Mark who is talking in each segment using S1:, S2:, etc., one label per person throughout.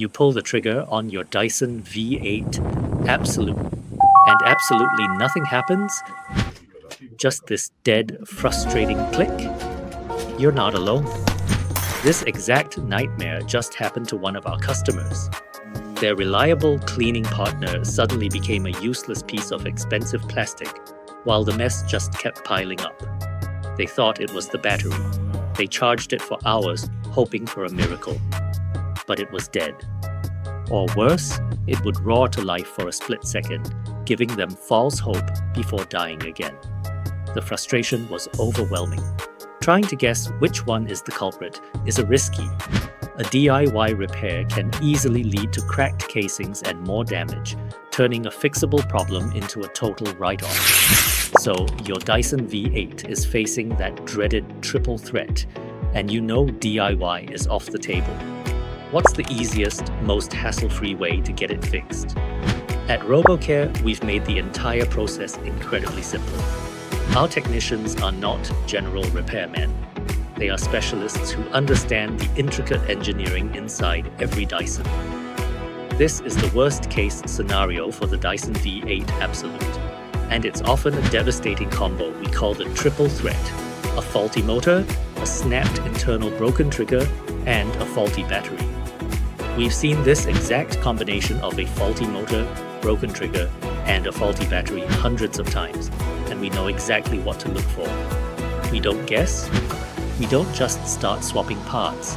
S1: You pull the trigger on your Dyson V8 Absolute, and absolutely nothing happens. Just this dead, frustrating click. You're not alone. This exact nightmare just happened to one of our customers. Their reliable cleaning partner suddenly became a useless piece of expensive plastic, while the mess just kept piling up. They thought it was the battery. They charged it for hours, hoping for a miracle. But it was dead. Or worse, it would roar to life for a split second, giving them false hope before dying again. The frustration was overwhelming. Trying to guess which one is the culprit is risky. A DIY repair can easily lead to cracked casings and more damage, turning a fixable problem into a total write-off. So your Dyson V8 is facing that dreaded triple threat, and you know DIY is off the table. What's the easiest, most hassle-free way to get it fixed? At RoboCare, we've made the entire process incredibly simple. Our technicians are not general repairmen. They are specialists who understand the intricate engineering inside every Dyson. This is the worst-case scenario for the Dyson V8 Absolute, and it's often a devastating combo we call the triple threat: a faulty motor, a snapped internal broken trigger, and a faulty battery. We've seen this exact combination of a faulty motor, broken trigger, and a faulty battery hundreds of times, and we know exactly what to look for. We don't guess. We don't just start swapping parts.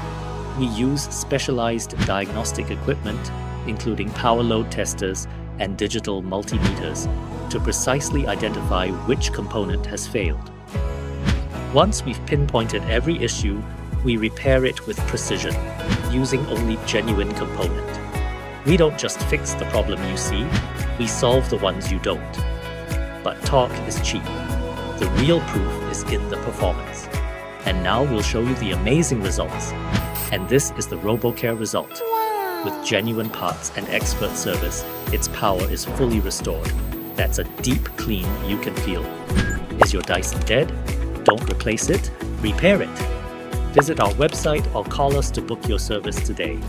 S1: We use specialized diagnostic equipment, including power load testers and digital multimeters, to precisely identify which component has failed. Once we've pinpointed every issue, we repair it with precision, using only genuine component. We don't just fix the problem you see, we solve the ones you don't. But talk is cheap. The real proof is in the performance. And now we'll show you the amazing results. And this is the RoboCare result. With genuine parts and expert service, its power is fully restored. That's a deep clean you can feel. Is your Dyson dead? Don't replace it, repair it. Visit our website or call us to book your service today.